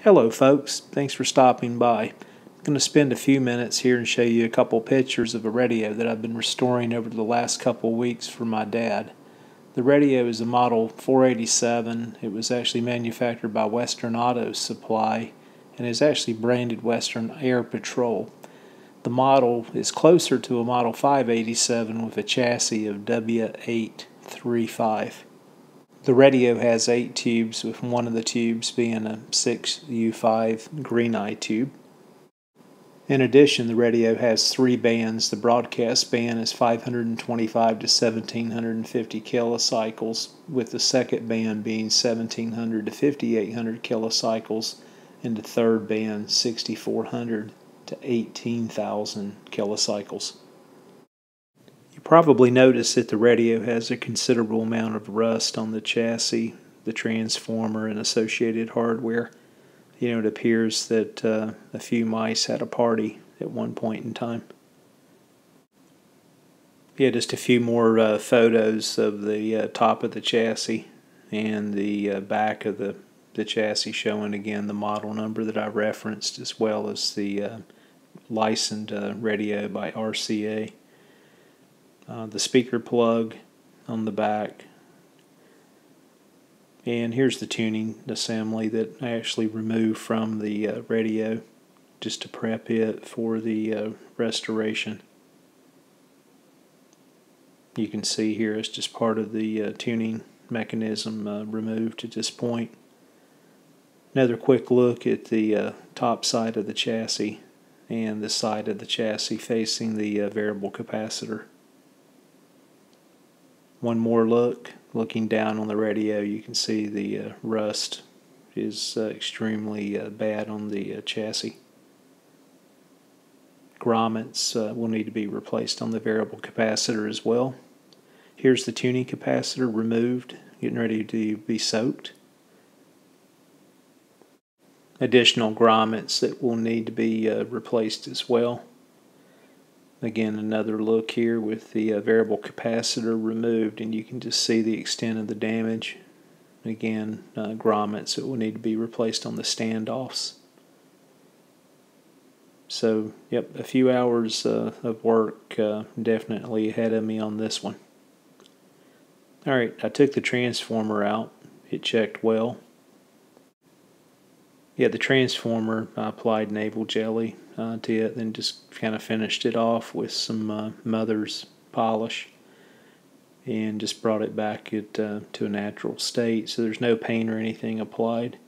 Hello folks, thanks for stopping by. I'm going to spend a few minutes here and show you a couple pictures of a radio that I've been restoring over the last couple weeks for my dad. The radio is a model 487. It was actually manufactured by Western Auto Supply and is actually branded Western Air Patrol. The model is closer to a model 587 with a chassis of W835. The radio has 8 tubes, with one of the tubes being a 6U5 green eye tube. In addition, the radio has 3 bands. The broadcast band is 525 to 1750 kilocycles, with the second band being 1700 to 5800 kilocycles, and the third band 6400 to 18,000 kilocycles. You probably notice that the radio has a considerable amount of rust on the chassis, the transformer, and associated hardware. It appears that a few mice had a party at one point in time. Just a few more photos of the top of the chassis and the back of the chassis, showing again the model number that I referenced, as well as the licensed radio by RCA. The speaker plug on the back, and here's the tuning assembly that I actually removed from the radio just to prep it for the restoration. You can see here it's just part of the tuning mechanism removed at this point. Another quick look at the top side of the chassis and the side of the chassis facing the variable capacitor. One more look. Looking down on the radio, you can see the rust is extremely bad on the chassis. Grommets will need to be replaced on the variable capacitor as well. Here's the tuning capacitor removed, getting ready to be soaked. Additional grommets that will need to be replaced as well. Again, another look here with the variable capacitor removed, and you can just see the extent of the damage. Again, grommets that will need to be replaced on the standoffs. So, a few hours of work definitely ahead of me on this one. Alright, I took the transformer out. It checked well. The transformer, I applied navel jelly to it, then just kind of finished it off with some Mother's polish and just brought it back to a natural state, so there's no paint or anything applied.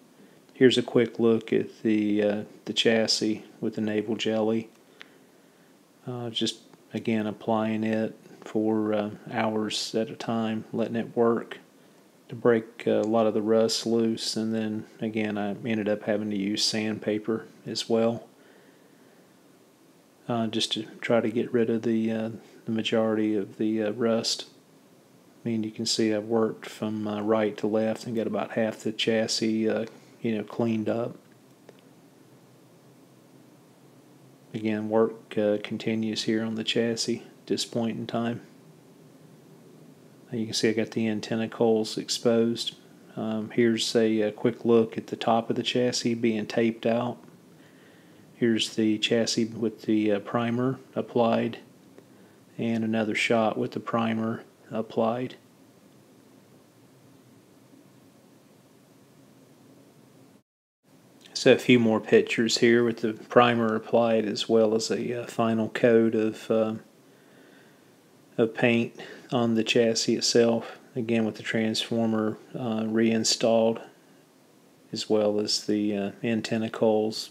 Here's a quick look at the chassis with the navel jelly. Just again applying it for hours at a time, letting it work to break a lot of the rust loose, and then again I ended up having to use sandpaper as well, just to try to get rid of the majority of the rust. You can see I've worked from right to left and got about half the chassis cleaned up. Again, work continues here on the chassis at this point in time. You can see I got the antenna coils exposed. Here's a quick look at the top of the chassis being taped out. Here's the chassis with the primer applied, and another shot with the primer applied. So a few more pictures here with the primer applied, as well as a final coat of paint on the chassis itself, again with the transformer reinstalled, as well as the antenna coils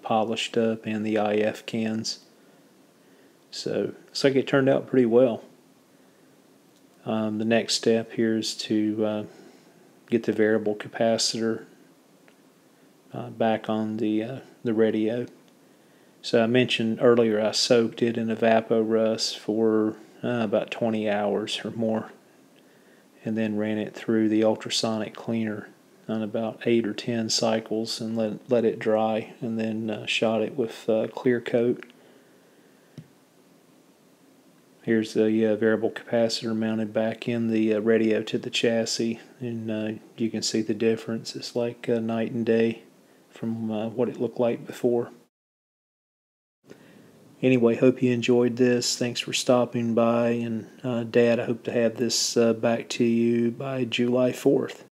polished up and the IF cans. So looks like it turned out pretty well. The next step here is to get the variable capacitor back on the radio. So I mentioned earlier I soaked it in Evapo-Rust for about 20 hours or more, and then ran it through the ultrasonic cleaner on about 8 or 10 cycles and let it dry, and then shot it with clear coat. Here's the variable capacitor mounted back in the radio to the chassis, and you can see the difference. It's like night and day from what it looked like before. Anyway, hope you enjoyed this. Thanks for stopping by. And Dad, I hope to have this back to you by July 4th.